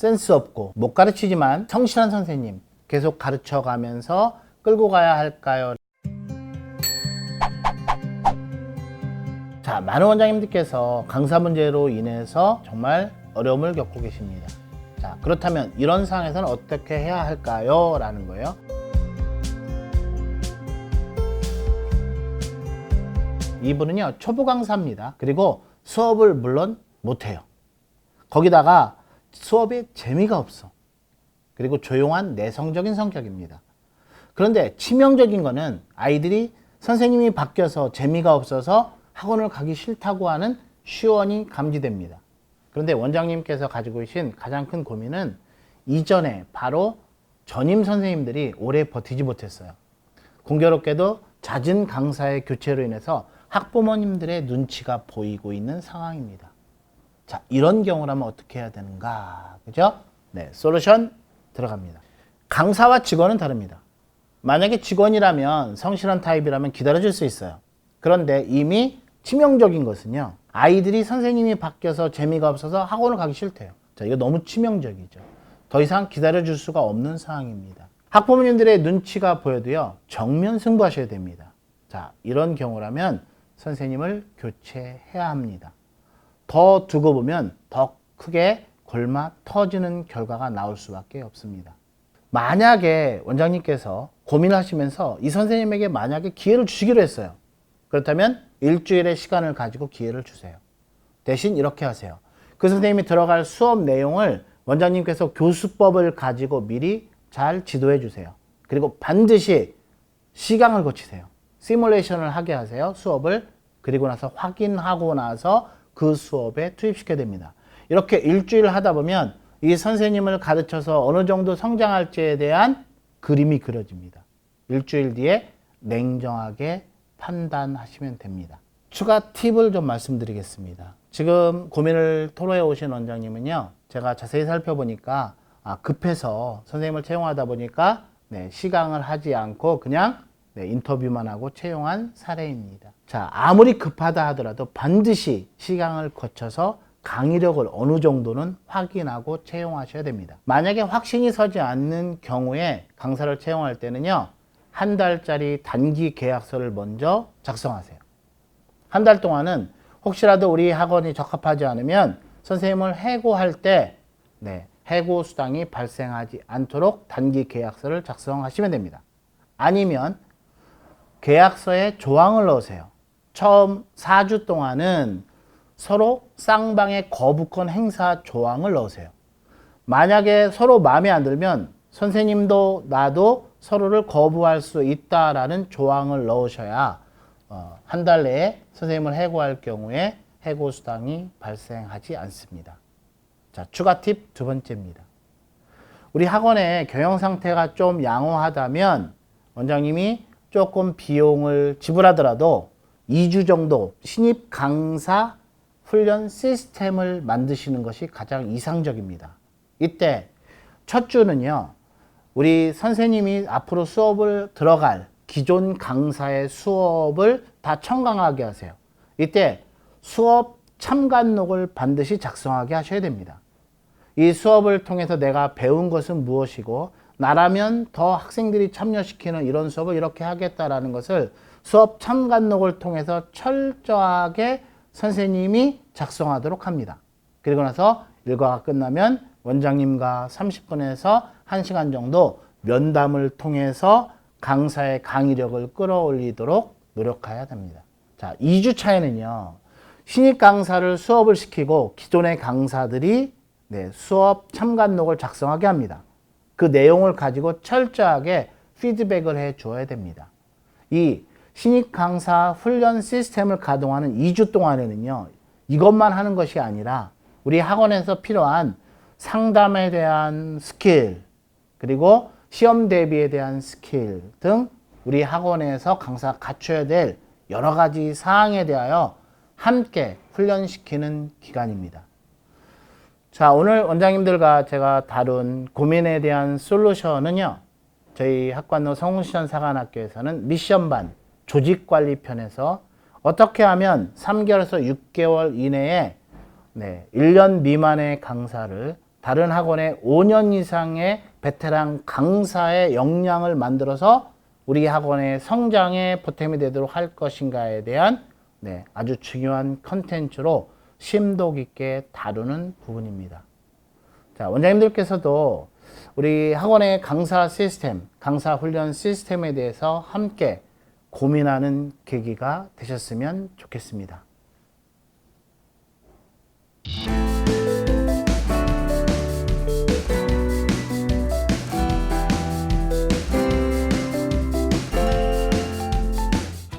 센스 없고 못 가르치지만 성실한 선생님 계속 가르쳐 가면서 끌고 가야 할까요? 자, 많은 원장님들께서 강사 문제로 인해서 정말 어려움을 겪고 계십니다. 자, 그렇다면 이런 상황에서는 어떻게 해야 할까요? 라는 거예요. 이분은요, 초보 강사입니다. 그리고 수업을 물론 못해요. 거기다가 수업에 재미가 없어. 그리고 조용한 내성적인 성격입니다. 그런데 치명적인 거는 아이들이 선생님이 바뀌어서 재미가 없어서 학원을 가기 싫다고 하는 시원이 감지됩니다. 그런데 원장님께서 가지고 계신 가장 큰 고민은 이전에 바로 전임 선생님들이 오래 버티지 못했어요. 공교롭게도 잦은 강사의 교체로 인해서 학부모님들의 눈치가 보이고 있는 상황입니다. 자, 이런 경우라면 어떻게 해야 되는가? 그죠? 네, 솔루션 들어갑니다. 강사와 직원은 다릅니다. 만약에 직원이라면 성실한 타입이라면 기다려줄 수 있어요. 그런데 이미 치명적인 것은요, 아이들이 선생님이 바뀌어서 재미가 없어서 학원을 가기 싫대요. 자, 이거 너무 치명적이죠. 더 이상 기다려줄 수가 없는 상황입니다. 학부모님들의 눈치가 보여도요, 정면 승부하셔야 됩니다. 자, 이런 경우라면 선생님을 교체해야 합니다. 더 두고 보면 더 크게 골마 터지는 결과가 나올 수밖에 없습니다. 만약에 원장님께서 고민하시면서 이 선생님에게 만약에 기회를 주시기로 했어요. 그렇다면 일주일의 시간을 가지고 기회를 주세요. 대신 이렇게 하세요. 그 선생님이 들어갈 수업 내용을 원장님께서 교수법을 가지고 미리 잘 지도해 주세요. 그리고 반드시 시강을 거치세요. 시뮬레이션을 하게 하세요. 수업을. 그리고 나서 확인하고 나서 그 수업에 투입시켜야 됩니다. 이렇게 일주일 하다 보면 이 선생님을 가르쳐서 어느 정도 성장할지에 대한 그림이 그려집니다. 일주일 뒤에 냉정하게 판단하시면 됩니다. 추가 팁을 좀 말씀드리겠습니다. 지금 고민을 토로해 오신 원장님은요, 제가 자세히 살펴보니까 급해서 선생님을 채용하다 보니까 시강을 하지 않고 그냥 인터뷰만 하고 채용한 사례입니다. 자, 아무리 급하다 하더라도 반드시 시강을 거쳐서 강의력을 어느 정도는 확인하고 채용하셔야 됩니다. 만약에 확신이 서지 않는 경우에 강사를 채용할 때는요, 한 달짜리 단기 계약서를 먼저 작성하세요. 한 달 동안은 혹시라도 우리 학원이 적합하지 않으면 선생님을 해고할 때 해고 수당이 발생하지 않도록 단기 계약서를 작성하시면 됩니다. 아니면 계약서에 조항을 넣으세요. 처음 4주 동안은 서로 쌍방의 거부권 행사 조항을 넣으세요. 만약에 서로 마음에 안 들면 선생님도 나도 서로를 거부할 수 있다라는 조항을 넣으셔야 한 달 내에 선생님을 해고할 경우에 해고 수당이 발생하지 않습니다. 자, 추가 팁 두 번째입니다. 우리 학원의 경영 상태가 좀 양호하다면 원장님이 조금 비용을 지불하더라도 2주 정도 신입 강사 훈련 시스템을 만드시는 것이 가장 이상적입니다. 이때 첫 주는요, 우리 선생님이 앞으로 수업을 들어갈 기존 강사의 수업을 다 청강하게 하세요. 이때 수업 참관록을 반드시 작성하게 하셔야 됩니다. 이 수업을 통해서 내가 배운 것은 무엇이고 나라면 더 학생들이 참여시키는 이런 수업을 이렇게 하겠다라는 것을 수업 참관록을 통해서 철저하게 선생님이 작성하도록 합니다. 그리고 나서 일과가 끝나면 원장님과 30분에서 1시간 정도 면담을 통해서 강사의 강의력을 끌어올리도록 노력해야 됩니다. 자, 2주 차에는요, 신입 강사를 수업을 시키고 기존의 강사들이 수업 참관록을 작성하게 합니다. 그 내용을 가지고 철저하게 피드백을 해 줘야 됩니다. 이 신입 강사 훈련 시스템을 가동하는 2주 동안에는요, 이것만 하는 것이 아니라 우리 학원에서 필요한 상담에 대한 스킬, 그리고 시험 대비에 대한 스킬 등 우리 학원에서 강사가 갖춰야 될 여러 가지 사항에 대하여 함께 훈련시키는 기간입니다. 자, 오늘 원장님들과 제가 다룬 고민에 대한 솔루션은요, 저희 학관로 성훈시전 사관학교에서는 미션반 조직관리편에서 어떻게 하면 3개월에서 6개월 이내에 1년 미만의 강사를 다른 학원에 5년 이상의 베테랑 강사의 역량을 만들어서 우리 학원의 성장에 보탬이 되도록 할 것인가에 대한 아주 중요한 컨텐츠로 심도 깊게 다루는 부분입니다. 자, 원장님들께서도 우리 학원의 강사 시스템, 강사 훈련 시스템에 대해서 함께 고민하는 계기가 되셨으면 좋겠습니다.